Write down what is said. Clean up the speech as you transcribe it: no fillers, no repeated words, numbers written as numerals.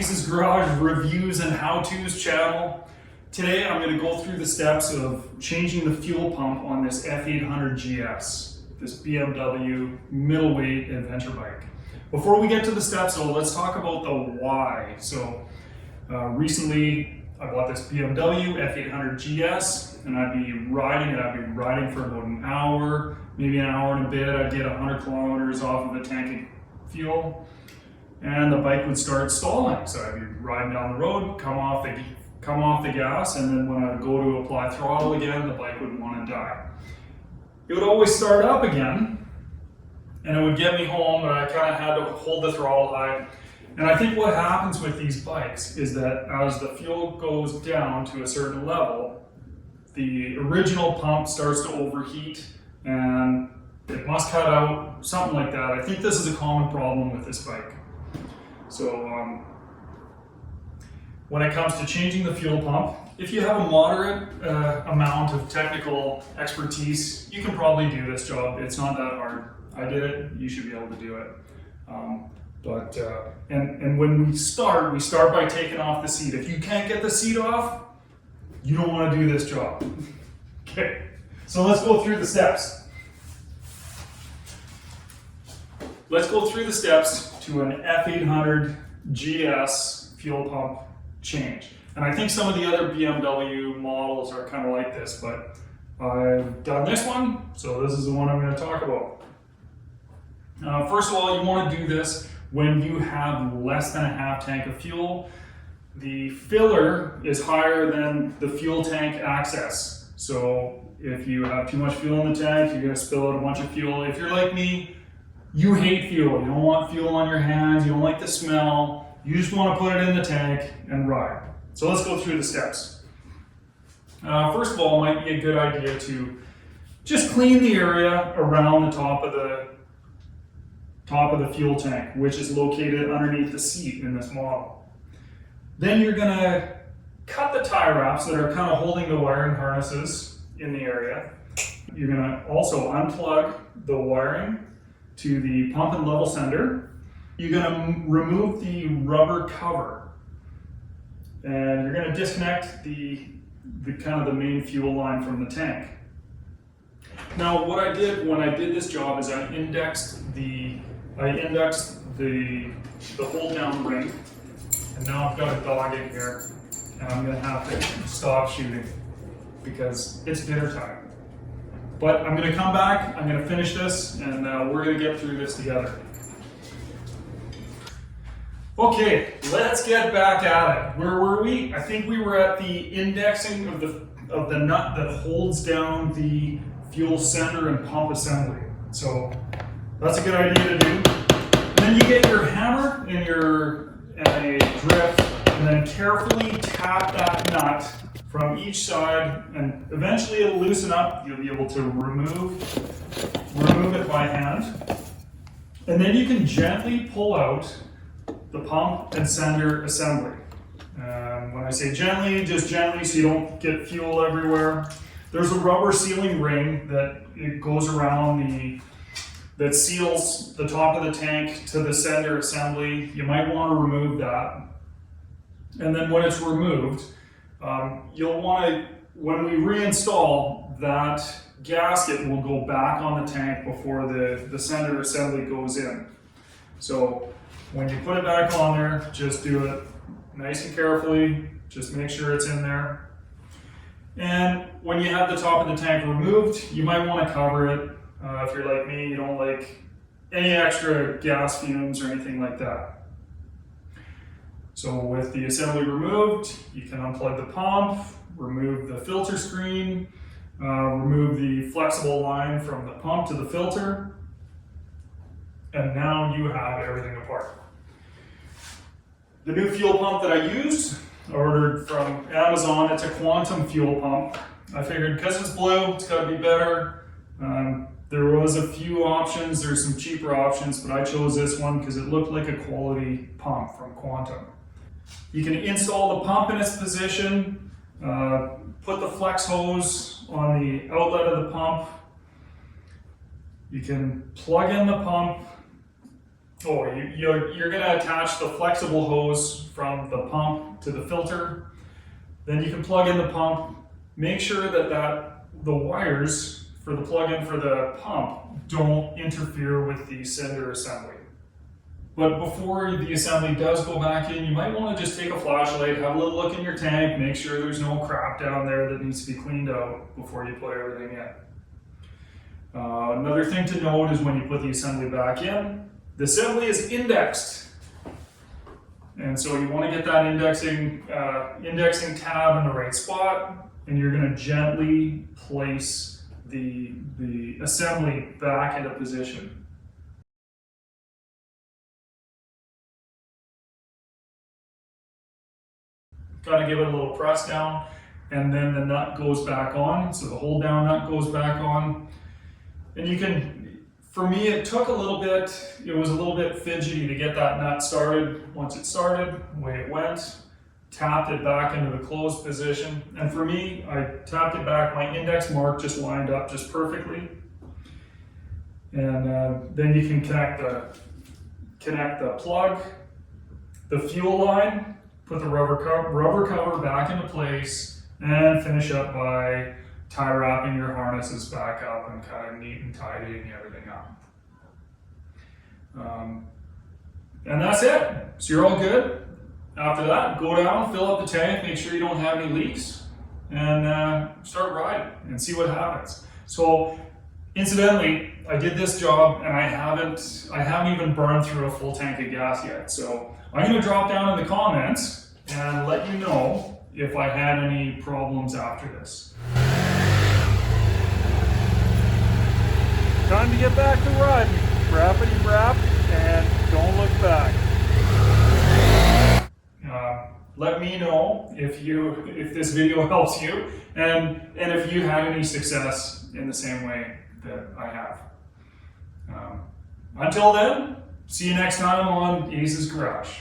Ace's Garage Reviews and How-Tos channel. Today I'm going to go through the steps of changing the fuel pump on this F800Gs, this BMW middleweight adventure bike. Before we get to the steps though, let's talk about the why. So recently I bought this BMW F800Gs and I'd be riding for about an hour, maybe an hour and a bit. I'd get 100 kilometers off of the tank of fuel and the bike would start stalling. So I'd be riding down the road, come off the gas, and then when I'd go to apply throttle again, the bike would want to die. It would always start up again and it would get me home, but I kind of had to hold the throttle high. And I think what happens with these bikes is that as the fuel goes down to a certain level, the original pump starts to overheat and it must cut out, something like that. I think this is a common problem with this bike. So when it comes to changing the fuel pump, if you have a moderate amount of technical expertise, you can probably do this job. It's not that hard. I did it, you should be able to do it. And when we start by taking off the seat. If you can't get the seat off, you don't want to do this job. Okay, so let's go through the steps. Let's go through the steps to an F800Gs fuel pump change. And I think some of the other BMW models are kind of like this, but I've done this one, so this is the one I'm going to talk about. First of all, you want to do this when you have less than a half tank of fuel. The filler is higher than the fuel tank access. So if you have too much fuel in the tank, you're going to spill out a bunch of fuel. If you're like me, you hate fuel. You don't want fuel on your hands. You don't like the smell. You just want to put it in the tank and ride. So let's go through the steps. First of all, it might be a good idea to just clean the area around the top of the fuel tank, which is located underneath the seat in this model. Then you're going to cut the tie wraps that are kind of holding the wiring harnesses in the area. You're going to also unplug the wiring to the pump and level sender. You're going to remove the rubber cover and you're going to disconnect the main fuel line from the tank. Now what I did when I did this job is I indexed the hold down ring, and now I've got a dog in here and I'm going to have to stop shooting because it's dinner time. But I'm going to come back, I'm going to finish this, and we're going to get through this together. Okay, let's get back at it. Where were we? I think we were at the indexing of the nut that holds down the fuel sender and pump assembly. So that's a good idea to do. And then you get your hammer and a grip, and then carefully tap that nut from each side, and eventually it'll loosen up. You'll be able to remove it by hand. And then you can gently pull out the pump and sender assembly. When I say gently, just gently so you don't get fuel everywhere. There's a rubber sealing ring that it goes around that seals the top of the tank to the sender assembly. You might want to remove that. And then when it's removed, you'll want to, when we reinstall, that gasket will go back on the tank before the sender assembly goes in. So when you put it back on there, just do it nice and carefully. Just make sure it's in there. And when you have the top of the tank removed, you might want to cover it. If you're like me, you don't like any extra gas fumes or anything like that. So with the assembly removed, you can unplug the pump, remove the filter screen, remove the flexible line from the pump to the filter, and now you have everything apart. The new fuel pump that I used, I ordered from Amazon. It's a quantum fuel pump. I figured because it's blue, it's got to be better. There was a few options, there's some cheaper options, but I chose this one because it looked like a quality pump from Quantum. You can install the pump in its position, put the flex hose on the outlet of the pump. You can plug in the pump Oh, you're going to attach the flexible hose from the pump to the filter. Then you can plug in the pump. Make sure that the wires for the plug-in for the pump don't interfere with the sender assembly. But before the assembly does go back in, you might want to just take a flashlight, have a little look in your tank, make sure there's no crap down there that needs to be cleaned out before you put everything in. Another thing to note is when you put the assembly back in, the assembly is indexed. And so you want to get that indexing tab in the right spot, and you're going to gently place the assembly back into position. Got to give it a little press down, and then the nut goes back on. So the hold down nut goes back on. And you can, for me, it took a little bit, it was a little bit fidgety to get that nut started. Once it started, away it went, tapped it back into the closed position. And for me, I tapped it back, my index mark just lined up just perfectly. And then you can connect the plug, the fuel line, put the rubber cover back into place, and finish up by tie wrapping your harnesses back up and kind of neat and tidying everything up. And that's it. So you're all good. After that, go down, fill up the tank, make sure you don't have any leaks, and start riding and see what happens. So incidentally, I did this job and I haven't even burned through a full tank of gas yet. So I'm going to drop down in the comments and let you know if I had any problems after this. Time to get back to riding. Brappity brap, and don't look back. Let me know if this video helps you, and if you had any success in the same way that I have. Until then, see you next time on Ace's Garage.